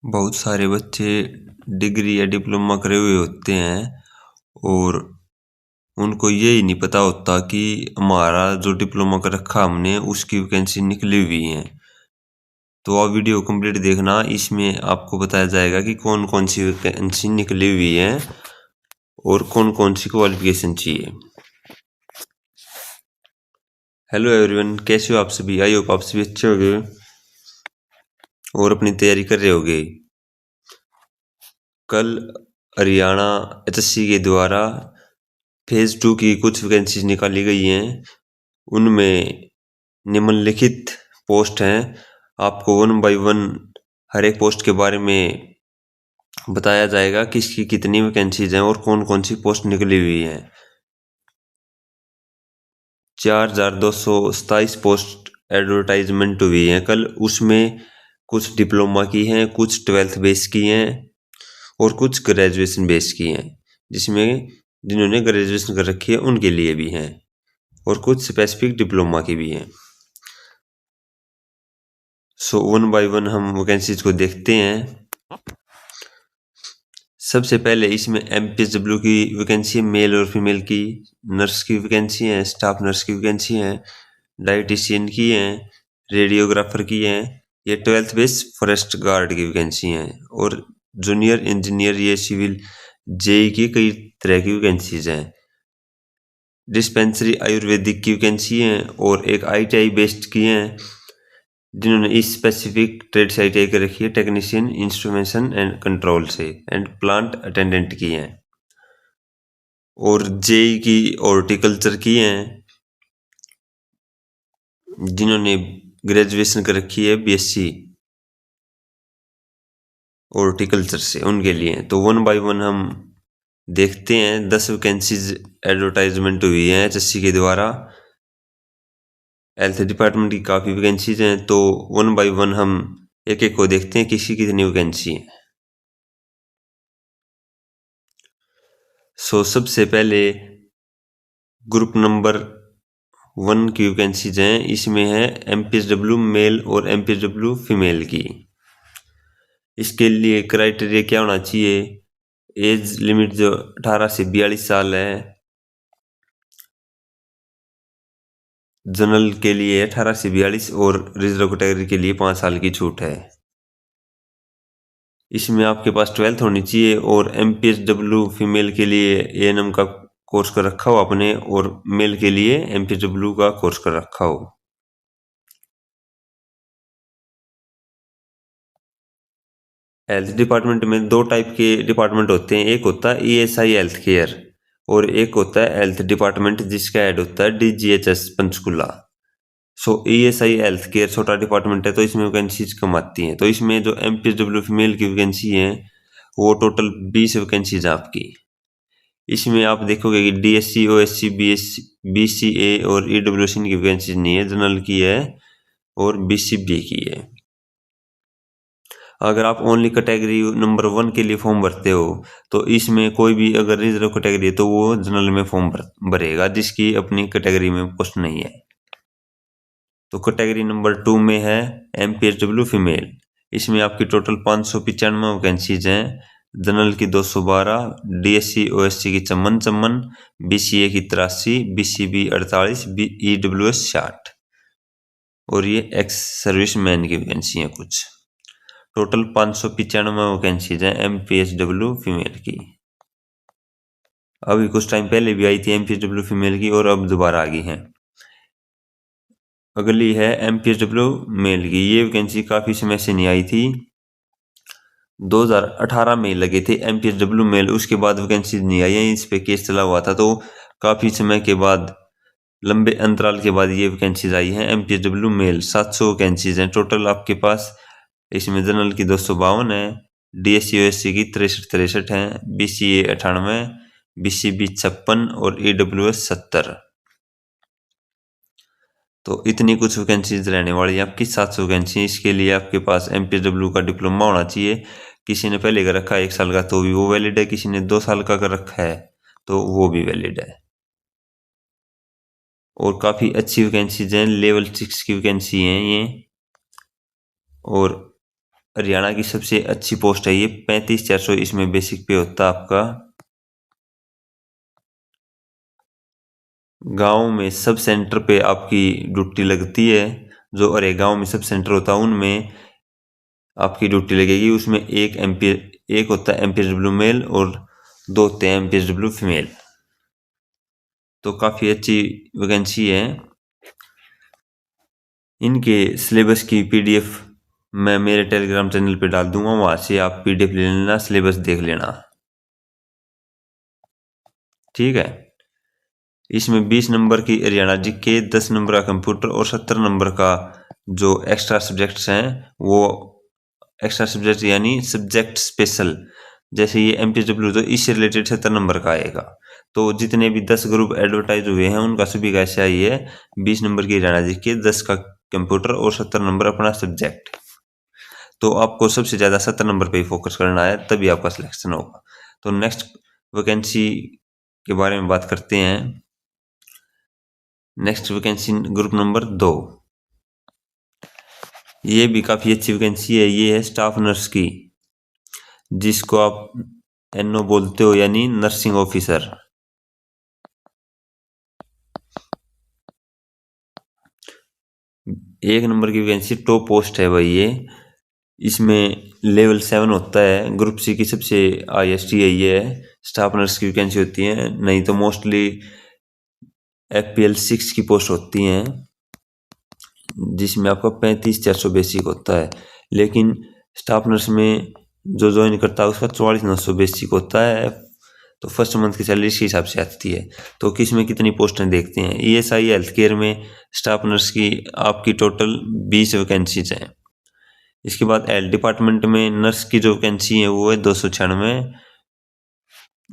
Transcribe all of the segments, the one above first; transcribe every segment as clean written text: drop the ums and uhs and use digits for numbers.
बहुत सारे बच्चे डिग्री या डिप्लोमा करे हुए होते हैं और उनको यही नहीं पता होता कि हमारा जो डिप्लोमा कर रखा हमने उसकी वैकेंसी निकली हुई है। तो आप वीडियो कंप्लीट देखना, इसमें आपको बताया जाएगा कि कौन कौन सी वैकेंसी निकली हुई है और कौन कौन सी क्वालिफिकेशन चाहिए। हेलो एवरीवन, कैसे हो आप सभी? आई होप आप सभी अच्छे होंगे और अपनी तैयारी कर रहे होंगे। कल हरियाणा एचएससी के द्वारा फेज 2 की कुछ वैकेंसीज निकाली गई हैं। उनमें निम्नलिखित पोस्ट हैं। आपको 1 बाय 1 हर एक पोस्ट के बारे में बताया जाएगा किसकी कितनी वैकेंसीज हैं और कौन कौन सी पोस्ट निकली हुई हैं। 4227 पोस्ट एडवर्टाइजमेंट हुई हैं कल। उसमें कुछ डिप्लोमा की हैं, कुछ 12th बेस की हैं और कुछ ग्रेजुएशन बेस की हैं, जिसमें जिन्होंने ग्रेजुएशन कर रखी है उनके लिए भी हैं और कुछ स्पेसिफिक डिप्लोमा की भी हैं। सो 1 बाय 1 हम वैकेंसीज को देखते हैं। सबसे पहले इसमें MPSW की वैकेंसी, मेल और फीमेल की। नर्स की वैकेंसी है, स्टाफ नर्स की वैकेंसी है, डाइटिशियन की है, रेडियोग्राफर की है। ये 12th बेस फॉरेस्ट गार्ड की वैकेंसी हैं और जूनियर इंजीनियर, ये सिविल जेई की कई तरह की वैकेंसीज हैं। डिस्पेंसरी आयुर्वेदिक की वैकेंसी हैं और एक ITI बेस्ड की हैं, जिन्होंने इस स्पेसिफिक ट्रेड से ITI कर रखी है, टेक्नीशियन इंस्ट्रूमेंटेशन एंड कंट्रोल से, एंड प्लांट अटेंडेंट की हैं। और जेई की हॉर्टिकल्चर की हैं, जिन्होंने ग्रेजुएशन कर रखी है BSc हॉर्टिकल्चर से, उनके लिए। तो 1 बाय 1 हम देखते हैं। 10 वैकेंसीज एडवर्टाइजमेंट हुई है HSC के द्वारा। हेल्थ डिपार्टमेंट की काफ़ी वैकेंसीज हैं, तो 1 बाय 1 हम एक एक को देखते हैं किसी कितनी वैकेंसी है। सो सबसे पहले ग्रुप नंबर 1 की वैकेंसीज हैं। इसमें है MPSW मेल और MPSW फीमेल की। इसके लिए क्राइटेरिया क्या होना चाहिए? एज लिमिट जो 18 से 42 साल है। जनरल के लिए 18 से 42 और रिजर्व कैटेगरी के लिए 5 साल की छूट है। इसमें आपके पास 12th होनी चाहिए और MPSW फीमेल के लिए ANM का कोर्स कर रखा हो आपने और मेल के लिए MPSW का कोर्स कर रखा हो। हेल्थ डिपार्टमेंट में 2 टाइप के डिपार्टमेंट होते हैं। एक होता है ESI हेल्थ केयर और एक होता है हेल्थ डिपार्टमेंट, जिसका हेड होता है DGHS पंचकुला। सो ESI हेल्थ केयर छोटा डिपार्टमेंट है, तो इसमें वैकेंसीज कम आती हैं। तो इसमें जो MPSW फीमेल की वैकेंसी है वो टोटल 20 वैकेंसीज है आपकी। इसमें आप देखोगे कि DSC, OSC, BCA और EWC की वैकेंसीज नहीं है, जनरल की है और BCB की है। अगर आप ओनली कैटेगरी नंबर 1 के लिए फॉर्म भरते हो तो इसमें कोई भी अगर रिजर्व कैटेगरी है तो वो जनरल में फॉर्म भरेगा, जिसकी अपनी कैटेगरी में पोस्ट नहीं है। तो कैटेगरी नंबर 2 में है MPSW फीमेल। इसमें आपकी टोटल 595 वैकेंसीज हैं। जनरल की 212, DSC OSC की 54, BCA की 83, BCB 48, EWS 60 और ये एक्स सर्विस मैन की वैकेंसी हैं कुछ। टोटल 595 वैकेंसीज हैं MPSW फीमेल की। अभी कुछ टाइम पहले भी आई थी MPSW फीमेल की और अब दोबारा आ गई हैं। अगली है MPSW मेल की। ये वैकेंसी काफ़ी समय से नहीं आई थी, 2018 में लगे थे MPSW मेल, उसके बाद वैकेंसी नहीं आई है। इस पे केस चला हुआ था, तो काफ़ी समय के बाद, लंबे अंतराल के बाद ये वैकेंसीज आई हैं MPSW मेल। 700 वैकेंसीज हैं टोटल आपके पास। इसमें जनरल की 252 है, DSC OSC की 63 हैं, BCA 98, BCB 56 और EWS 70। तो इतनी कुछ वैकेंसीज रहने वाली है आपकी, 700 वैकेंसी। इसके लिए आपके पास MPSW का डिप्लोमा होना चाहिए। किसी ने पहले कर रखा है 1 साल का तो भी वो वैलिड है, किसी ने 2 साल का कर रखा है तो वो भी वैलिड है। और काफ़ी अच्छी वैकेंसीज हैं, लेवल 6 की वैकेंसी हैं ये। और हरियाणा की सबसे अच्छी पोस्ट है ये, 35,400 इसमें बेसिक पे होता है आपका। गांव में सब सेंटर पे आपकी ड्यूटी लगती है, जो अरे गांव में सब सेंटर होता है उनमें आपकी ड्यूटी लगेगी। उसमें एक होता है एमपीएसडब्ल्यू मेल और 2 होते हैं एमपीएसडब्ल्यू फीमेल। तो काफ़ी अच्छी वैकेंसी है। इनके सिलेबस की पीडीएफ मैं मेरे टेलीग्राम चैनल पे डाल दूंगा, वहाँ से आप पीडीएफ ले लेना, सिलेबस देख लेना, ठीक है। इसमें 20 नंबर की हरियाणा जीके, 10 नंबर का कंप्यूटर और 70 नंबर का जो एक्स्ट्रा सब्जेक्ट्स हैं वो एक्स्ट्रा सब्जेक्ट यानी सब्जेक्ट स्पेशल, जैसे ये एमपीएसडब्ल्यू तो इससे रिलेटेड 70 नंबर का आएगा। तो जितने भी 10 ग्रुप एडवर्टाइज हुए हैं उनका सभी का ऐसा ही है, 20 नंबर की हरियाणा जीके, 10 का कंप्यूटर और 70 नंबर अपना सब्जेक्ट। तो आपको सबसे ज़्यादा 70 नंबर पे ही फोकस करना है, तभी आपका सिलेक्शन होगा। तो नेक्स्ट वैकेंसी के बारे में बात करते हैं। नेक्स्ट वैकेंसी ग्रुप नंबर 2, ये भी काफ़ी अच्छी वैकेंसी है। ये है स्टाफ नर्स की, जिसको आप एनओ बोलते हो यानी नर्सिंग ऑफिसर। एक नंबर की वैकेंसी, टॉप पोस्ट है भाई ये। इसमें लेवल 7 होता है, ग्रुप सी की सबसे हाईएस्ट यही है। स्टाफ नर्स की वैकेंसी होती है, नहीं तो मोस्टली FPL 6 की पोस्ट होती हैं, जिसमें आपका 35,400 बेसिक होता है। लेकिन स्टाफ नर्स में जो ज्वाइन करता है उसका 44,900 बेसिक होता है। तो फर्स्ट मंथ की सैलरी इसी हिसाब से आती है। तो किस में कितनी पोस्टें देखते हैं। ESI हेल्थ केयर में स्टाफ नर्स की आपकी टोटल 20 वैकेंसीज हैं। इसके बाद हेल्थ डिपार्टमेंट में नर्स की जो वैकेंसी है वो है 296।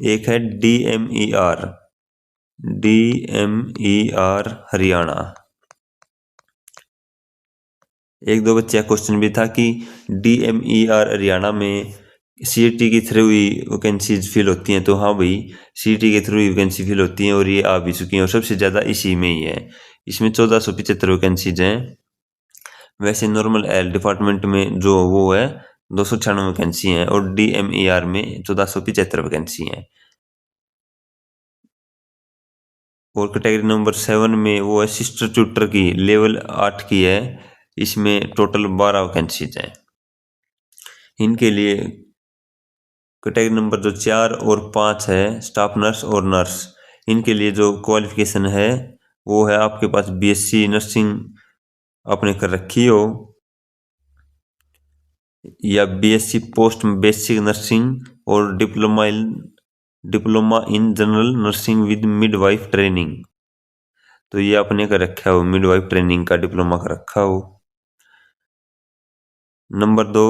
एक है DMER हरियाणा। एक दो बच्चे का क्वेश्चन भी था कि DMER हरियाणा में CET के थ्रू ही वैकेंसीज फिल होती हैं। तो हाँ भाई, CET के थ्रू ही वैकेंसी फिल होती हैं और ये आ भी चुकी हैं, और सबसे ज़्यादा इसी में ही है। इसमें 1475 वैकेंसीज हैं। वैसे नॉर्मल हेल्थ डिपार्टमेंट में जो वो है 296 वैकेंसी हैं, और DMER में 1475 वैकेंसी हैं। और कैटेगरी नंबर 7 में वो है सिस्टर ट्यूटर की, लेवल 8 की है। इसमें टोटल 12 वैकेंसीज हैं। इनके लिए कैटेगरी नंबर जो 4 और 5 है, स्टाफ नर्स और नर्स, इनके लिए जो क्वालिफिकेशन है वो है आपके पास BSc नर्सिंग आपने कर रखी हो, या BSc पोस्ट बेसिक नर्सिंग, और diploma in general nursing with midwife training. तो ये आपने कर रखा हो, मिडवाइफ ट्रेनिंग का डिप्लोमा कर रखा हो। Number 2,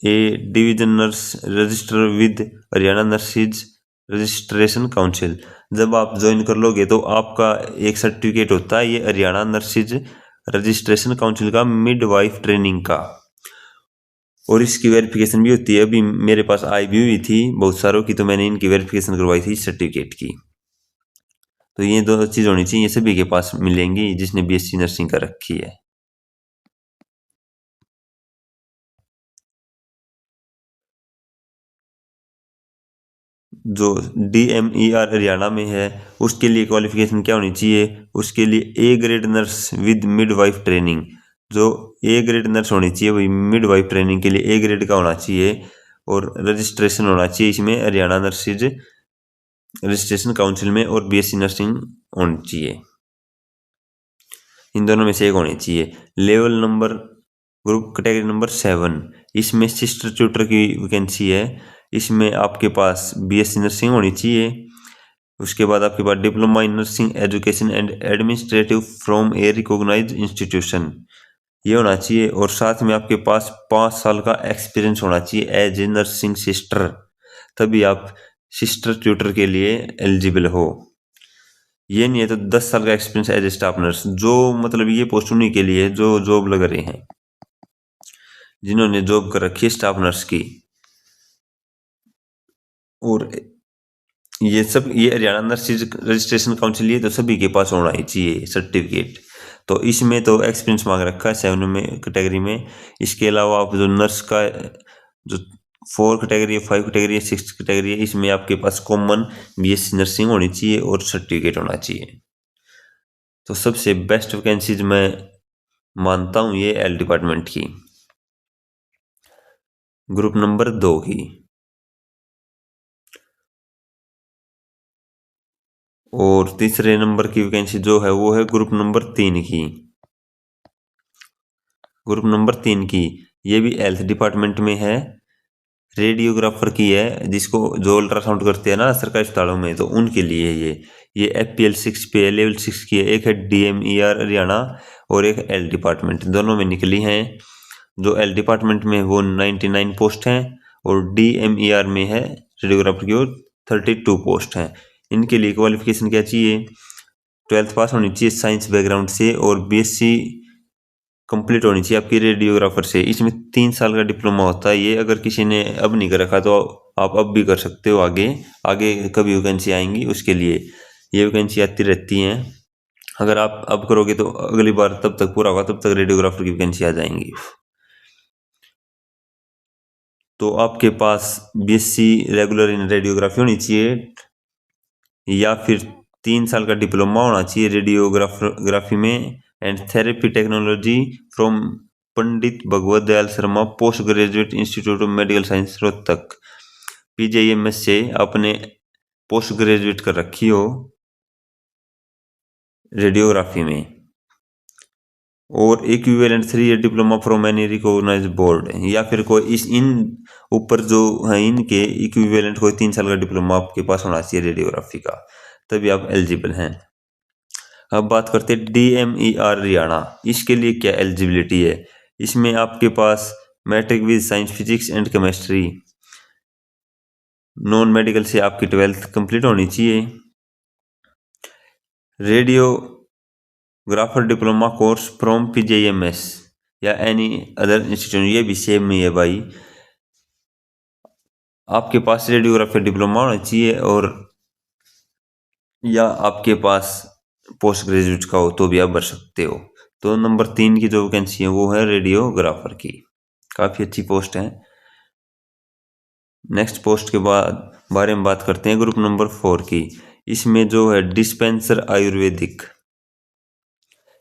a division nurse register with Haryana nurses registration council. जब आप ज्वाइन कर लोगे तो आपका एक सर्टिफिकेट होता है ये हरियाणा नर्सिज रजिस्ट्रेशन काउंसिल का, मिडवाइफ ट्रेनिंग का, और इसकी वेरिफिकेशन भी होती है। अभी मेरे पास आई भी हुई थी बहुत सारों की, तो मैंने इनकी वेरिफिकेशन करवाई थी सर्टिफिकेट की। तो ये दो चीज़ होनी चाहिए, सभी के पास मिलेंगी जिसने BSc नर्सिंग कर रखी है। जो DMER हरियाणा में है उसके लिए क्वालिफिकेशन क्या होनी चाहिए, उसके लिए A grade nurse with midwife training. जो A ग्रेड नर्स होनी चाहिए वही मिडवाइफ ट्रेनिंग के लिए A ग्रेड का होना चाहिए, और रजिस्ट्रेशन होना चाहिए इसमें हरियाणा नर्सिज रजिस्ट्रेशन काउंसिल में, और BSc नर्सिंग होनी चाहिए। इन दोनों में से एक होनी चाहिए। Level number group category number 7, इसमें सिस्टर ट्यूटर की वैकेंसी है। इसमें आपके पास BSc नर्सिंग होनी चाहिए। उसके बाद आपके पास diploma in nursing education and administrative from a recognised institution, ये होना चाहिए। और साथ में आपके पास 5 साल का एक्सपीरियंस होना चाहिए एज ए नर्सिंग सिस्टर, तभी आप सिस्टर ट्यूटर के लिए एलिजिबल हो। ये नहीं है तो 10 साल का experience as a staff nurse, जो मतलब ये पोस्ट उन्हीं के लिए जो जॉब लग रहे हैं, जिन्होंने जॉब कर रखी है स्टाफ नर्स की। और ये सब ये हरियाणा नर्सिंग रजिस्ट्रेशन काउंसिल, ये तो सभी के पास होना ही चाहिए सर्टिफिकेट। तो इसमें तो एक्सपीरियंस मांग रखा है 7 में कैटेगरी में। इसके अलावा आप जो नर्स का जो 4 कैटेगरी है, 5 कैटेगरी है, 6 कैटेगरी है, इसमें आपके पास कॉमन बीएससी नर्सिंग होनी चाहिए और सर्टिफिकेट होना चाहिए। तो सबसे बेस्ट वैकेंसीज मैं मानता हूँ ये एल डिपार्टमेंट की, ग्रुप नंबर 2 की। और तीसरे नंबर की वैकेंसी जो है वो है ग्रुप नंबर 3 की। ग्रुप नंबर 3 की ये भी हेल्थ डिपार्टमेंट में है, रेडियोग्राफर की है, जिसको जो अल्ट्रासाउंड करते हैं ना सरकारी अस्पतालों में, तो उनके लिए है ये FPL 6 पे लेवल 6 की है। एक है DMER हरियाणा और एक एल डिपार्टमेंट, दोनों में निकली हैं। जो एल डिपार्टमेंट में वो 99 पोस्ट हैं और DMER में है रेडियोग्राफर की और 32 पोस्ट हैं। इनके लिए क्वालिफिकेशन क्या चाहिए? 12th पास होनी चाहिए साइंस बैकग्राउंड से और BSc कंप्लीट होनी चाहिए आपकी रेडियोग्राफर से। इसमें 3 साल का डिप्लोमा होता है ये। अगर किसी ने अब नहीं कर रखा तो आप अब भी कर सकते हो, आगे कभी वैकेंसी आएंगी उसके लिए ये वैकेंसी आती रहती हैं। अगर आप अब करोगे तो अगली बार तब तक पूरा होगा, तब तक रेडियोग्राफर की वैकेंसी आ जाएंगी। तो आपके पास BSc रेगुलर इन रेडियोग्राफी होनी चाहिए या फिर 3 साल का डिप्लोमा होना चाहिए रेडियोग्राफी में and therapy technology from Pandit Bhagwat Dayal Sharma post graduate institute of medical science Rohtak. PGIMS से आपने पोस्ट ग्रेजुएट कर रखी हो रेडियोग्राफी में, और equivalent 3 year diploma from any recognised board, या फिर कोई इन ऊपर जो है इनके इक्विवेलेंट कोई 3 साल का डिप्लोमा आपके पास होना चाहिए रेडियोग्राफी का, तभी आप एलिजिबल हैं। अब बात करते हैं DMER हरियाणा। इसके लिए क्या एलिजिबिलिटी है? इसमें आपके पास matric with science physics and chemistry, non medical से आपकी 12th कंप्लीट होनी चाहिए। Radiographer diploma course from PGIMS या एनी अदर इंस्टीट्यूट, ये भी सेम ही है भाई। आपके पास रेडियोग्राफी डिप्लोमा होना चाहिए और या आपके पास पोस्ट ग्रेजुएट का हो तो भी आप भर सकते हो। तो नंबर 3 की जो वैकेंसी है वो है रेडियोग्राफर की, काफ़ी अच्छी पोस्ट है। नेक्स्ट पोस्ट के बाद बारे में बात करते हैं ग्रुप नंबर 4 की। इसमें जो है डिस्पेंसर आयुर्वेदिक,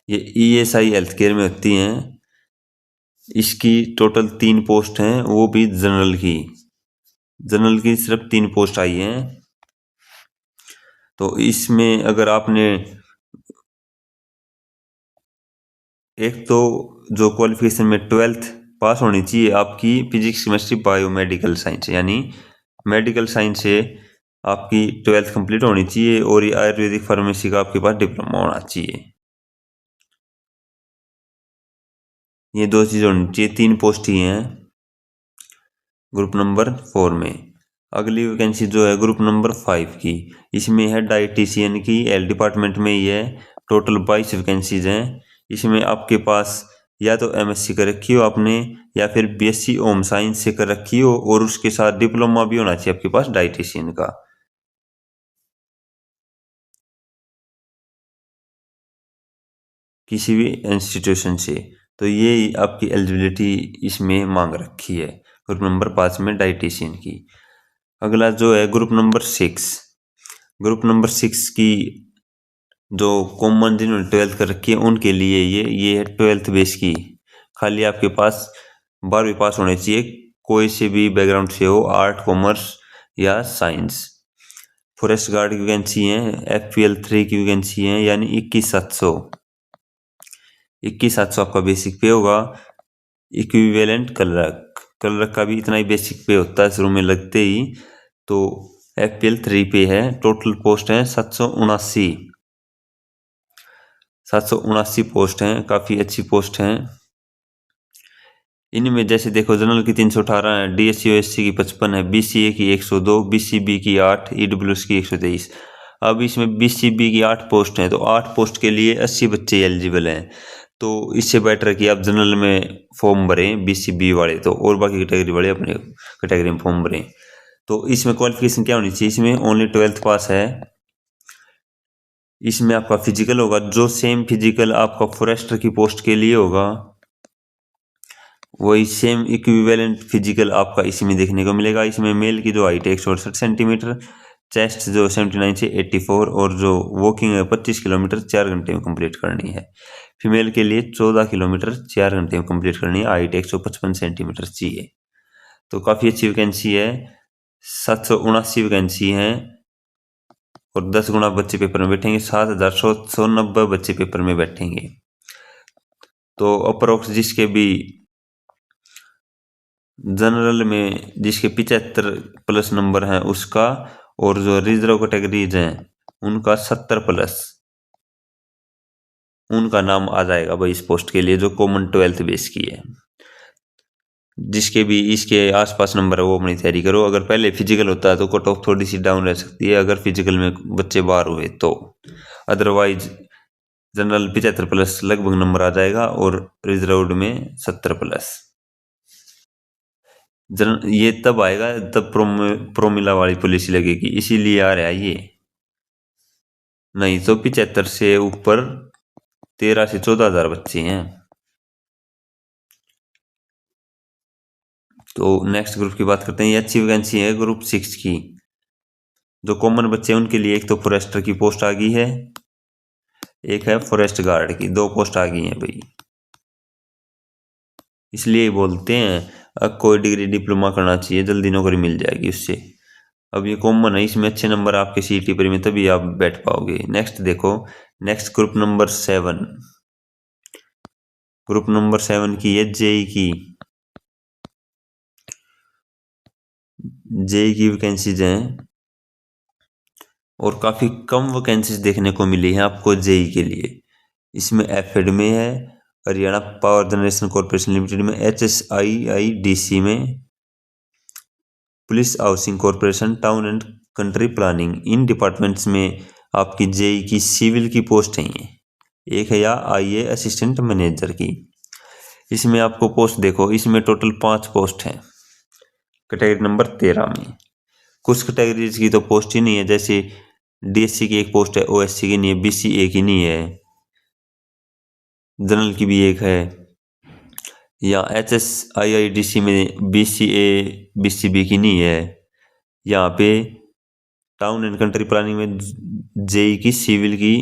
ये ESI हेल्थ केयर में होती हैं। इसकी टोटल 3 पोस्ट हैं, वो भी जनरल की सिर्फ 3 पोस्ट आई हैं। तो इसमें अगर आपने एक तो जो क्वालिफिकेशन में 12th पास होनी चाहिए आपकी फिजिक्स केमिस्ट्री बायोमेडिकल साइंस, यानी मेडिकल साइंस से आपकी 12th कंप्लीट होनी चाहिए और ये आयुर्वेदिक फार्मेसी का आपके पास डिप्लोमा होना चाहिए। ये 2 चीज़ होनी चाहिए, 3 पोस्ट ही हैं ग्रुप नंबर 4 में। अगली वैकेंसी जो है ग्रुप नंबर 5 की, इसमें है डाइटिशियन की, एल डिपार्टमेंट में ही है। टोटल 22 वैकेंसीज हैं। इसमें आपके पास या तो MSc कर रखी हो आपने या फिर BSc होम साइंस से कर रखी हो और उसके साथ डिप्लोमा भी होना चाहिए आपके पास डाइटिशियन का, किसी भी इंस्टीट्यूशन से। तो ये आपकी एलिजिबिलिटी इसमें मांग रखी है ग्रुप नंबर 5 में डाइटिशियन की। अगला जो है ग्रुप नंबर 6। ग्रुप नंबर 6 की जो कॉमन जिन्होंने 12th कर रखी है उनके लिए ये है 12th बेस की। खाली आपके पास 12वीं पास होने चाहिए, कोई से भी बैकग्राउंड से हो, आर्ट, कॉमर्स या साइंस। फॉरेस्ट गार्ड की वैकेंसी है, FPL 3 की वैकेंसी है, यानी 21,700 आपका बेसिक पे होगा। इक्विवेलेंट क्लर्क का भी इतना ही बेसिक पे होता है शुरू में लगते ही। तो FPL 3 पे है। टोटल पोस्ट है 779 पोस्ट हैं, काफ़ी अच्छी पोस्ट हैं। इनमें जैसे देखो जनरल की 318 है, DSC की 55 है, BCA की 102, BCB की 8, EWS की 123। अब इसमें BCB की 8 पोस्ट हैं, तो 8 पोस्ट के लिए 80 बच्चे एलिजिबल हैं। तो इससे बेटर है कि आप जनरल में फॉर्म भरें BCB वाले, तो और बाकी कैटेगरी वाले अपने कैटेगरी में फॉर्म भरें। तो इसमें क्वालिफिकेशन क्या होनी चाहिए? इसमें ओनली 12th पास है इसमें आपका फिजिकल होगा, जो सेम फिजिकल आपका फॉरेस्टर की पोस्ट के लिए होगा वही सेम इक्विवेलेंट फिजिकल आपका इसमें देखने को मिलेगा। इसमें मेल की जो हाइट है 168 सेंटीमीटर, चेस्ट जो 79 से 84 और जो वॉकिंग है 25 किलोमीटर 4 घंटे में कंप्लीट करनी है। फीमेल के लिए 14 किलोमीटर 4 घंटे में कंप्लीट करनी है, हाइट 155 सेंटीमीटर चाहिए। तो काफ़ी अच्छी वैकेंसी है। 779 वैकेंसी हैं और 10 गुना बच्चे पेपर में बैठेंगे। 7,190 बच्चे पेपर में बैठेंगे। तो अप्रोक्स जिसके भी जनरल में जिसके 75 प्लस नंबर हैं उसका, और जो रिजर्व कैटेगरीज हैं उनका 70 प्लस, उनका नाम आ जाएगा भाई इस पोस्ट के लिए, जो कॉमन 12th बेस की है। जिसके भी इसके आसपास नंबर है वो अपनी तैयारी करो। अगर पहले फिजिकल होता है तो कट ऑफ थोड़ी सी डाउन रह सकती है अगर फिजिकल में बच्चे बाहर हुए तो, अदरवाइज जनरल 75 प्लस लगभग नंबर आ जाएगा और रिजर्व्ड में 70 प्लस। ये तब आएगा तब प्रोमिला वाली पॉलिसी लगेगी, इसीलिए आ रहा है ये। नहीं तो 75 से ऊपर 13 से 14,000 बच्चे हैं। तो नेक्स्ट ग्रुप की बात करते हैं। ये अच्छी वैकेंसी है ग्रुप 6 की। जो कॉमन बच्चे हैं उनके लिए एक तो फॉरेस्टर की पोस्ट आ गई है, एक है फॉरेस्ट गार्ड की, 2 पोस्ट आ गई हैं भाई। इसलिए बोलते हैं अब कोई डिग्री डिप्लोमा करना चाहिए, जल्दी नौकरी मिल जाएगी उससे। अब ये कॉमन है, इसमें अच्छे नंबर आपके सीईटी पर में तभी आप बैठ पाओगे। नेक्स्ट देखो, next group number 7। Group number 7 की है जेई की। जेई की वैकेंसीज हैं और काफ़ी कम वैकेंसीज देखने को मिली हैं आपको जेई के लिए। इसमें एफएड में है, Haryana power generation corporation limited में, HSIIDC में, police housing corporation, town and country planning, in departments में आपकी जेई की सिविल की पोस्ट है ये। एक है या IA असिस्टेंट मैनेजर की। इसमें आपको पोस्ट देखो, इसमें टोटल 5 पोस्ट हैं कैटेगरी नंबर 13 में। कुछ कैटेगरीज की तो पोस्ट ही नहीं है, जैसे DSC की एक पोस्ट है, OSC की नहीं है, BCA की नहीं है, जनरल की भी एक है, या HSIIDC में BCA BCB की नहीं है। यहाँ पे टाउन एंड कंट्री प्लानिंग में जेई की सिविल की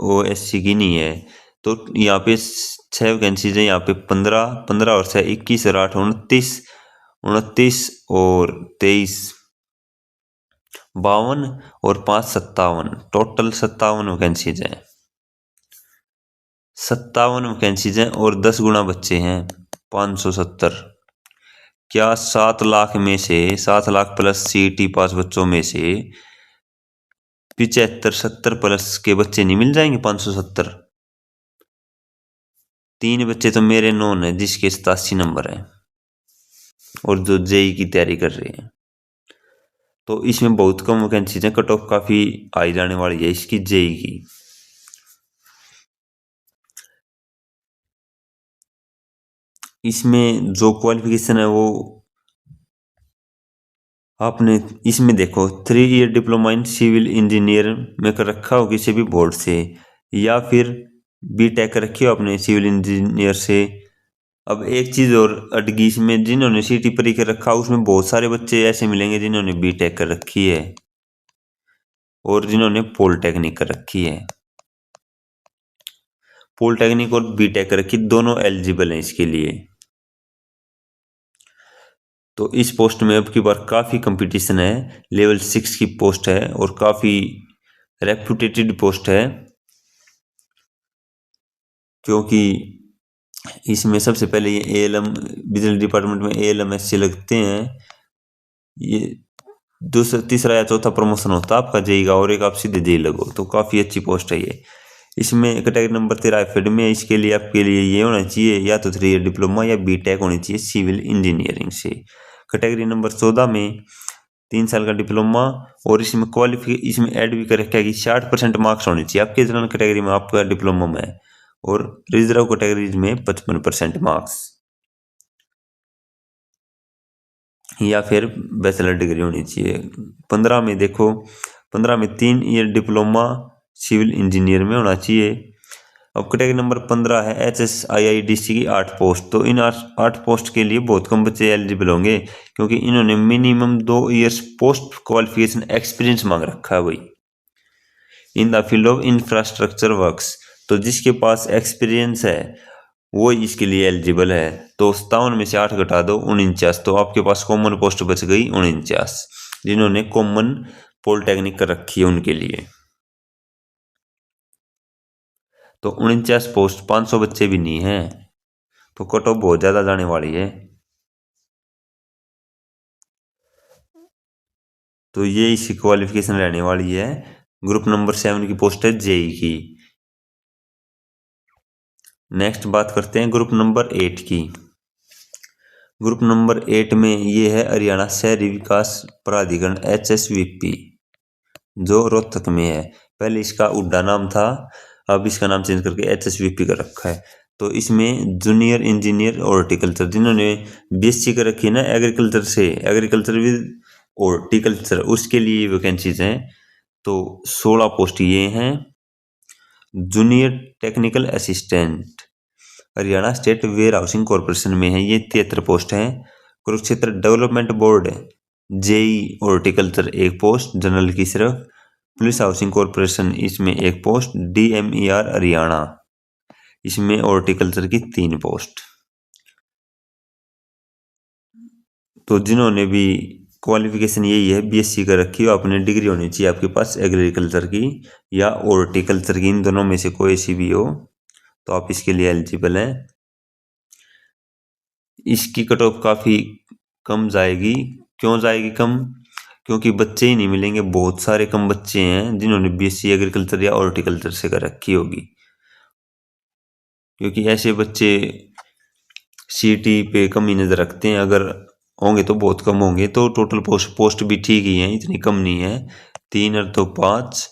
OSC की नहीं है। तो यहाँ पे 6 वैकेंसीज है, यहाँ पे 15 और 6 21 और 8 29 और 23 52 और 5 57, टोटल 57 वैकेंसीज हैं। 57 वैकेंसीज हैं और 10 गुना बच्चे हैं, 570। क्या 7 लाख में से 7 लाख प्लस CET पास बच्चों में से 75-70 प्लस के बच्चे नहीं मिल जाएंगे? 570। 3 बच्चे तो मेरे नॉन है जिसके 87 नंबर है और जो जेई की तैयारी कर रहे हैं। तो इसमें बहुत कम वैकेंसीज हैं, कट ऑफ काफी आई जाने वाली है इसकी जेई की। इसमें जो क्वालिफिकेशन है वो आपने इसमें देखो 3 year diploma in civil engineer में कर रखा हो किसी भी बोर्ड से, या फिर BTech कर रखी हो आपने सिविल इंजीनियर से। अब एक चीज और अटगी इसमें, जिन्होंने CT प्री कर रखा उसमें बहुत सारे बच्चे ऐसे मिलेंगे जिन्होंने BTech कर रखी है और जिन्होंने पॉलिटेक्निक कर रखी है। पॉलिटेक्निक और BTech कर रखी दोनों एलिजिबल हैं इसके लिए। तो इस पोस्ट में अब की बार काफ़ी कंपटीशन है, लेवल 6 की पोस्ट है और काफ़ी रेप्यूटेटेड पोस्ट है, क्योंकि इसमें सबसे पहले ये ALM बिजली डिपार्टमेंट में ALMSC लगते हैं। ये दूसरा तीसरा या चौथा प्रमोशन होता है आपका जेई का, और एक आप सीधे जेई लगो। तो काफ़ी अच्छी पोस्ट है ये। इसमें कैटेगरी नंबर 13 एफएड में, इसके लिए आपके लिए ये होना चाहिए या तो 3 ईयर डिप्लोमा या BTech होनी चाहिए सिविल इंजीनियरिंग से। कैटेगरी नंबर 14 में 3 साल का डिप्लोमा, और इसमें इसमें ऐड भी कर रखा है कि 60% मार्क्स होने चाहिए आपके जनरल कैटेगरी में आपका डिप्लोमा में, और रिजर्व कैटेगरीज में 55% मार्क्स, या फिर बैचलर डिग्री होनी चाहिए। 15 में देखो, 15 में 3 ईयर डिप्लोमा सिविल इंजीनियर में होना चाहिए। अब कैटेगरी नंबर 15 है HSIIDC की 8 पोस्ट। तो इन 8 पोस्ट के लिए बहुत कम बच्चे एलिजिबल होंगे, क्योंकि इन्होंने minimum 2 years post qualification experience मांग रखा है भाई in the field of infrastructure works. तो जिसके पास एक्सपीरियंस है वो इसके लिए एलिजिबल है। तो 57 में से 8 घटा दो 49, तो आपके पास कॉमन पोस्ट बच गई 49, जिन्होंने कॉमन पॉलिटेक्निक कर रखी है उनके लिए। तो 49 पोस्ट 500 बच्चे भी नहीं है, तो कट ऑफ बहुत ज्यादा जाने वाली है। तो ये इसकी क्वालिफिकेशन रहने वाली है। ग्रुप नंबर 7 की पोस्ट है जेई की। नेक्स्ट बात करते हैं ग्रुप नंबर 8 की। ग्रुप नंबर 8 में ये है हरियाणा शहरी विकास प्राधिकरण HSVP, जो रोहतक में है। पहले इसका उड्डा नाम था, अब इसका नाम चेंज करके HSVP कर रखा है। तो इसमें जूनियर इंजीनियर हॉर्टिकल्चर, जिन्होंने BSc कर रखी है ना एग्रीकल्चर से, एग्रीकल्चर विद हॉर्टिकल्चर, उसके लिए वैकेंसीज हैं। तो 16 पोस्ट ये हैं। Junior technical assistant Haryana state warehousing corporation में है, ये 73 पोस्ट हैं। Kurukshetra development board JE horticulture 1 post general की सिर्फ। पुलिस हाउसिंग कॉरपोरेशन इसमें 1 पोस्ट। DMER हरियाणा इसमें हॉर्टिकल्चर की 3 पोस्ट। तो जिन्होंने भी क्वालिफिकेशन यही है BSc कर रखी हो, अपनी डिग्री होनी चाहिए आपके पास एग्रीकल्चर की या हॉर्टिकल्चर की, इन दोनों में से कोई सी भी हो तो आप इसके लिए एलिजिबल हैं। इसकी कट ऑफ काफ़ी कम जाएगी। क्यों जाएगी कम? क्योंकि बच्चे ही नहीं मिलेंगे, बहुत सारे कम बच्चे हैं जिन्होंने BSc एग्रीकल्चर या हॉर्टिकल्चर से कर रखी होगी। क्योंकि ऐसे बच्चे CET पे कम ही नज़र रखते हैं, अगर होंगे तो बहुत कम होंगे। तो टोटल पोस्ट भी ठीक ही हैं, इतनी कम नहीं है। 3 और 2 5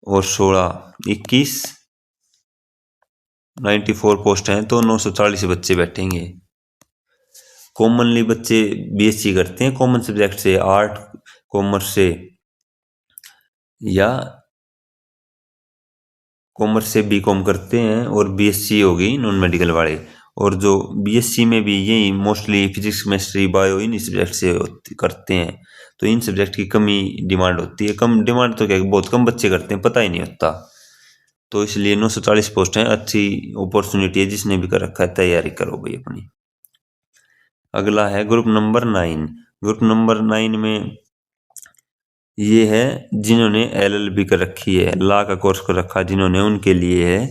और 16 21 94 पोस्ट हैं, तो 940 बच्चे बैठेंगे। कॉमनली बच्चे BSc करते हैं कॉमन सब्जेक्ट से, आर्ट कॉमर्स से या कॉमर्स से BCom करते हैं, और BSc होगी नॉन मेडिकल वाले। और जो BSc में भी यही मोस्टली फिजिक्स केमिस्ट्री बायो इन सब्जेक्ट से करते हैं। तो इन सब्जेक्ट की कमी डिमांड होती है, कम डिमांड तो क्या बहुत कम बच्चे करते हैं, पता ही नहीं होता। तो इसलिए 940 पोस्ट हैं, अच्छी अपॉर्चुनिटी है, जिसने भी कर रखा है तैयारी करो भाई अपनी। अगला है ग्रुप नंबर 9। ग्रुप नंबर 9 में ये है जिन्होंने LLB कर रखी है, लॉ का कोर्स कर रखा जिन्होंने, उनके लिए है।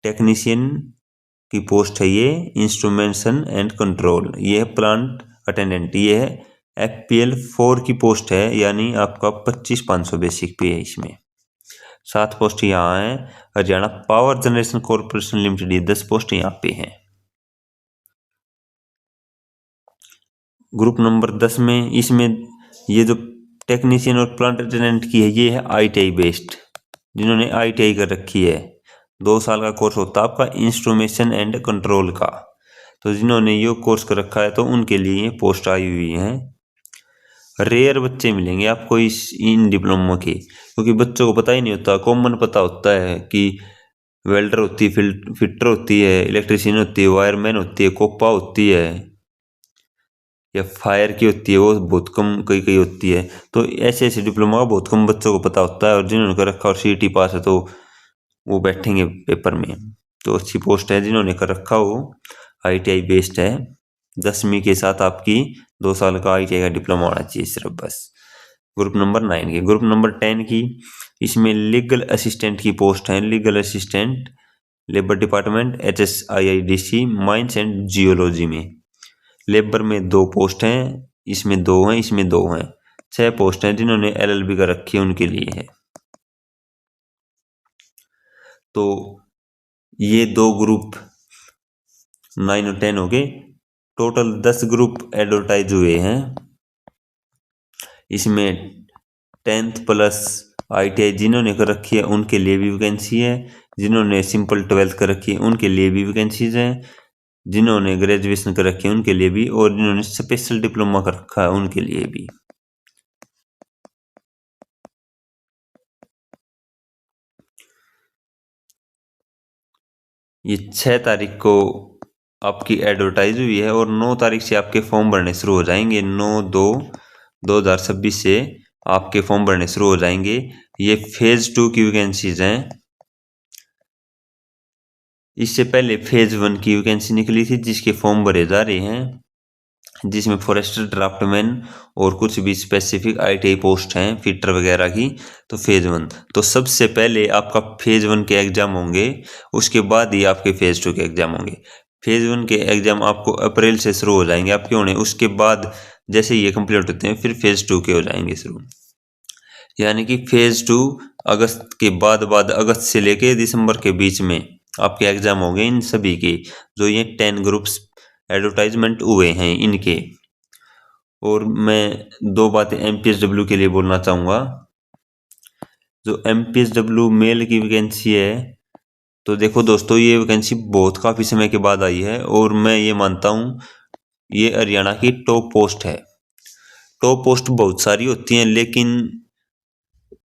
टेक्नीशियन की पोस्ट है ये, इंस्ट्रूमेंटेशन एंड कंट्रोल, ये है प्लांट अटेंडेंट, ये है FPL 4 की पोस्ट है, यानी आपका 25,500 बेसिक पे है इसमें। 7 पोस्ट यहाँ है। Haryana power generation corporation limited, ये 10 पोस्ट यहाँ पे हैं। ग्रुप नंबर 10 में इसमें ये जो टेक्नीशियन और प्लांट अटेंडेंट की है, ये है ITI बेस्ड, जिन्होंने ITI कर रखी है। 2 साल का कोर्स होता है आपका इंस्ट्रूमेशन एंड कंट्रोल का। तो जिन्होंने ये कोर्स कर रखा है तो उनके लिए ये पोस्ट आई हुई हैं। रेयर बच्चे मिलेंगे आपको इन डिप्लोमा के, क्योंकि बच्चों को पता ही नहीं होता। कॉमन पता होता है कि वेल्डर होती है, फिटर होती है, इलेक्ट्रिशियन होती है, वायरमैन होती है, कोपा होती है, या फायर की होती है, वो बहुत कम कई होती है। तो ऐसे ऐसे डिप्लोमा का बहुत कम बच्चों को पता होता है, और जिन्होंने कर रखा और CET पास है तो वो बैठेंगे पेपर में। तो अच्छी पोस्ट है, जिन्होंने कर रखा वो ITI बेस्ड है। 10वीं के साथ आपकी 2 साल का ITI का डिप्लोमा होना चाहिए सिर्फ, बस। ग्रुप नंबर 9 की। ग्रुप नंबर 10 की, इसमें लीगल असिस्टेंट की पोस्ट है। Legal assistant labour department HSIIDC mines and geology में। लेबर में 2 पोस्ट हैं, इसमें 2 हैं, इसमें 2 हैं। 6 पोस्ट हैं, जिन्होंने LLB कर रखी है उनके लिए है। तो ये 2 ग्रुप 9 और 10 हो गए। टोटल 10 ग्रुप एडवर्टाइज हुए हैं। इसमें 10th प्लस ITI जिन्होंने कर रखी है उनके लिए भी वैकेंसी है। जिन्होंने सिंपल 12th कर रखी है उनके लिए भी वैकेंसीज हैं। जिन्होंने ग्रेजुएशन कर रखी है उनके लिए भी, और जिन्होंने स्पेशल डिप्लोमा कर रखा है उनके लिए भी। ये 6 तारीख को आपकी एडवर्टाइज हुई है और 9 तारीख से आपके फॉर्म भरने शुरू हो जाएंगे। 9/2/2026 से आपके फॉर्म भरने शुरू हो जाएंगे। ये फेज 2 की वैकेंसीज हैं। इससे पहले फेज 1 की वैकेंसी निकली थी जिसके फॉर्म भरे जा रहे हैं, जिसमें फॉरेस्टर, ड्राफ्टमैन और कुछ भी स्पेसिफिक ITI पोस्ट हैं फिटर वगैरह की। तो फेज 1 तो सबसे पहले आपका फेज 1 के एग्जाम होंगे, उसके बाद ही आपके फेज 2 के एग्जाम होंगे। फेज 1 के एग्जाम आपको अप्रैल से शुरू हो जाएंगे आपके होने, उसके बाद जैसे ये कंप्लीट होते हैं फिर फेज 2 के हो जाएंगे शुरू। यानी कि फेज 2 अगस्त के बाद अगस्त से लेके दिसंबर के बीच में आपके एग्जाम हो गए इन सभी के, जो ये 10 ग्रुप्स एडवर्टाइजमेंट हुए हैं इनके। और मैं 2 बातें MPSW के लिए बोलना चाहूँगा। जो MPSW मेल की वैकेंसी है, तो देखो दोस्तों ये वैकेंसी बहुत काफ़ी समय के बाद आई है और मैं ये मानता हूँ ये हरियाणा की टॉप पोस्ट है। टॉप पोस्ट बहुत सारी होती हैं लेकिन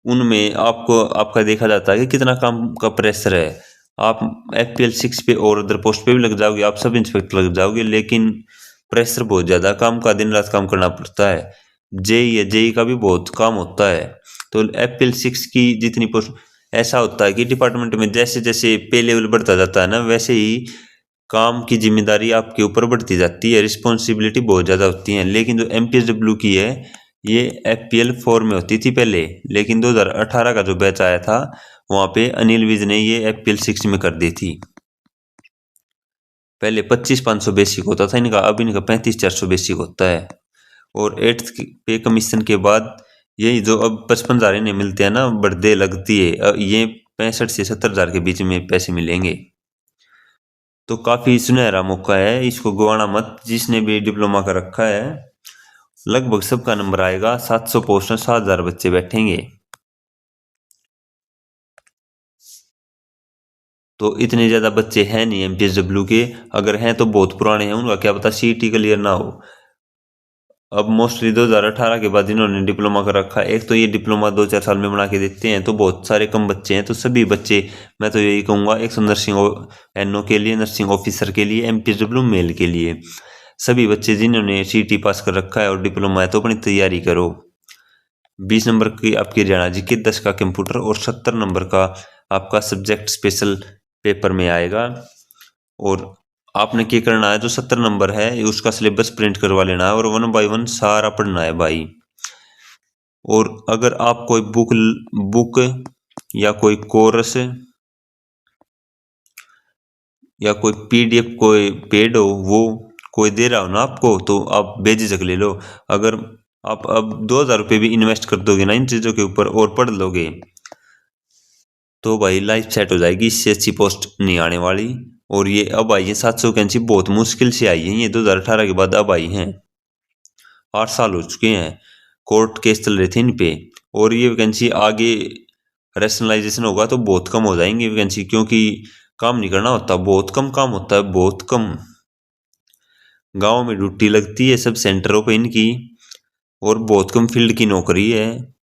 उनमें आपका देखा जाता है कि कितना काम का प्रेशर है। आप FPL 6 पे और अदर पोस्ट पे भी लग जाओगे, आप सब इंस्पेक्टर लग जाओगे, लेकिन प्रेशर बहुत ज़्यादा काम का, दिन रात काम करना पड़ता है। जेई का भी बहुत काम होता है। तो FPL 6 की जितनी पोस्ट, ऐसा होता है कि डिपार्टमेंट में जैसे जैसे पे लेवल बढ़ता जाता है ना, वैसे ही काम की जिम्मेदारी आपके ऊपर बढ़ती जाती है, रिस्पॉन्सिबिलिटी बहुत ज़्यादा होती है। लेकिन जो MPSW की है ये FPL 4 में होती थी पहले, लेकिन 2018 का जो बैच आया था वहाँ पे अनिल विज ने ये FPL 6 में कर दी थी। पहले 25,500 बेसिक होता था इनका, अब इनका 35,400 बेसिक होता है। और 8th पे कमीशन के बाद यही जो अब 55,000 इन्हें मिलते हैं ना, बढ़ते लगती है, ये 65 से 70,000 के बीच में पैसे मिलेंगे। तो काफ़ी सुनहरा मौका है, इसको गवाना मत। जिसने भी डिप्लोमा का रखा है लगभग सबका नंबर आएगा। 700 पोस्ट में 7,000 बच्चे बैठेंगे। तो इतने ज़्यादा बच्चे हैं नहीं MPSW के, अगर हैं तो बहुत पुराने हैं, उनका क्या पता CET क्लियर ना हो। अब मोस्टली 2018 के बाद इन्होंने डिप्लोमा कर रखा है। एक तो ये डिप्लोमा 2-4 साल में बना के देते हैं, तो बहुत सारे कम बच्चे हैं। तो सभी बच्चे, मैं तो यही कहूँगा, एक तो नर्सिंग NO के लिए, नर्सिंग ऑफिसर के लिए, MPSW मेल के लिए, सभी बच्चे जिन्होंने CET पास कर रखा है और डिप्लोमा है तो अपनी तैयारी करो। 20 नंबर की आपकी हरियाणा GK, 10 का कंप्यूटर और 70 नंबर का आपका सब्जेक्ट स्पेशल पेपर में आएगा। और आपने क्या करना है, जो 70 नंबर है उसका सिलेबस प्रिंट करवा लेना है और 1 बाय 1 सारा पढ़ना है भाई। और अगर आप कोई बुक या कोई कोर्स या कोई PDF कोई पेड हो, वो कोई दे रहा हो ना आपको, तो आप बेझिझक ले लो। अगर आप अब 2,000 रुपये भी इन्वेस्ट कर दोगे ना इन चीज़ों के ऊपर और पढ़ लोगे, तो भाई लाइफ सेट हो जाएगी। इससे अच्छी पोस्ट नहीं आने वाली। और ये अब आई है 700 वैकेंसी, बहुत मुश्किल से आई है ये, 2018 के बाद अब आई हैं। 8 साल हो चुके हैं, कोर्ट केस चल रहे थे इन पे। और ये वैकेंसी आगे रैशनलाइजेशन होगा तो बहुत कम हो जाएंगी वैकेंसी, क्योंकि काम नहीं करना होता, बहुत कम काम होता है, बहुत कम। गाँव में ड्यूटी लगती है सब सेंटरों पे इनकी, और बहुत कम फील्ड की नौकरी है,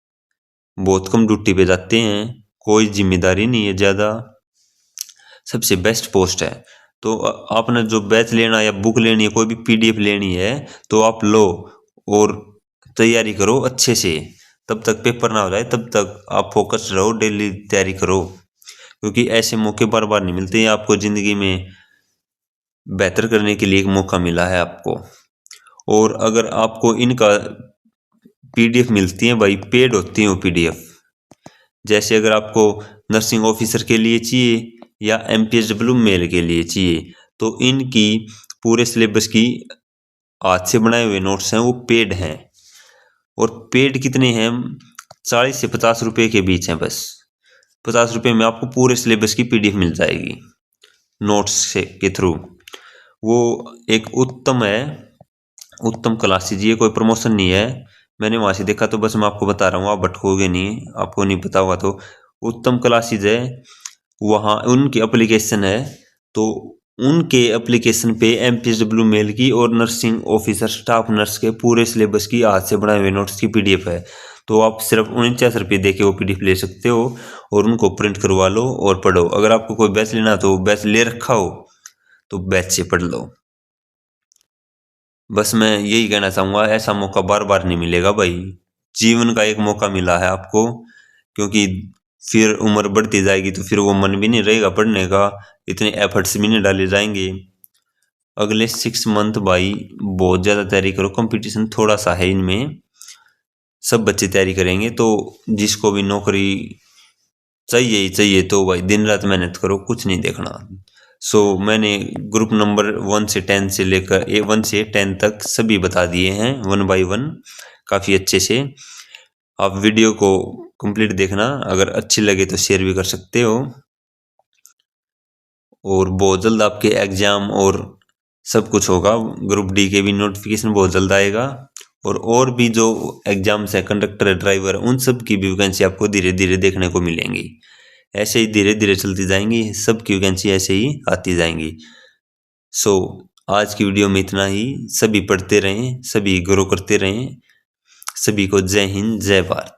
बहुत कम ड्यूटी पे जाते हैं, कोई जिम्मेदारी नहीं है ज़्यादा, सबसे बेस्ट पोस्ट है। तो आपने जो बैच लेना या बुक लेनी है, कोई भी PDF लेनी है, तो आप लो और तैयारी करो अच्छे से। तब तक पेपर ना हो जाए तब तक आप फोकस रहो, डेली तैयारी करो, क्योंकि ऐसे मौके बार बार नहीं मिलते हैं। आपको ज़िंदगी में बेहतर करने के लिए एक मौका मिला है आपको। और अगर आपको इनका PDF मिलती है भाई, पेड होती है वो PDF। जैसे अगर आपको नर्सिंग ऑफिसर के लिए चाहिए या MPSW मेल के लिए चाहिए, तो इनकी पूरे सिलेबस की हाथ से बनाए हुए नोट्स हैं, वो पेड हैं। और पेड कितने हैं, 40 से 50 रुपये के बीच हैं बस। 50 रुपये में आपको पूरे सिलेबस की PDF मिल जाएगी नोट्स से के थ्रू। वो एक उत्तम है, उत्तम क्लासेज, ये कोई प्रमोशन नहीं है। मैंने वहाँ से देखा तो बस मैं आपको बता रहा हूँ, आप भटकोगे नहीं, आपको नहीं पता होगा तो। उत्तम क्लासेज है, वहाँ उनकी एप्लीकेशन है, तो उनके एप्लीकेशन पे MPSW मेल की और नर्सिंग ऑफिसर स्टाफ नर्स के पूरे सिलेबस की हाथ से बनाए हुए नोट्स की PDF है। तो आप सिर्फ 49 रुपये दे के वो PDF ले सकते हो और उनको प्रिंट करवा लो और पढ़ो। अगर आपको कोई बैच लेना तो बैच ले रखा हो तो बैच से पढ़ लो। बस मैं यही कहना चाहूँगा, ऐसा मौका बार बार नहीं मिलेगा भाई। जीवन का एक मौका मिला है आपको, क्योंकि फिर उम्र बढ़ती जाएगी तो फिर वो मन भी नहीं रहेगा पढ़ने का, इतने एफर्ट्स भी नहीं डाले जाएंगे। अगले 6 मंथ भाई बहुत ज़्यादा तैयारी करो, कंपटीशन थोड़ा सा है इनमें, सब बच्चे तैयारी करेंगे। तो जिसको भी नौकरी चाहिए ही चाहिए तो भाई दिन रात मेहनत करो, कुछ नहीं देखना। मैंने ग्रुप नंबर 1 से 10 से लेकर 1 से 10 तक सभी बता दिए हैं 1 बाय 1 काफ़ी अच्छे से। आप वीडियो को कंप्लीट देखना, अगर अच्छी लगे तो शेयर भी कर सकते हो। और बहुत जल्द आपके एग्जाम और सब कुछ होगा। ग्रुप डी के भी नोटिफिकेशन बहुत जल्द आएगा, और भी जो एग्जाम्स है, कंडक्टर, ड्राइवर, उन सब की भी वैकेंसी आपको धीरे धीरे देखने को मिलेंगी। ऐसे ही धीरे धीरे चलती जाएंगी, सब की वैकेंसी ऐसे ही आती जाएंगी। आज की वीडियो में इतना ही। सभी पढ़ते रहें, सभी ग्रो करते रहें। सभी को जय हिंद, जय भारत।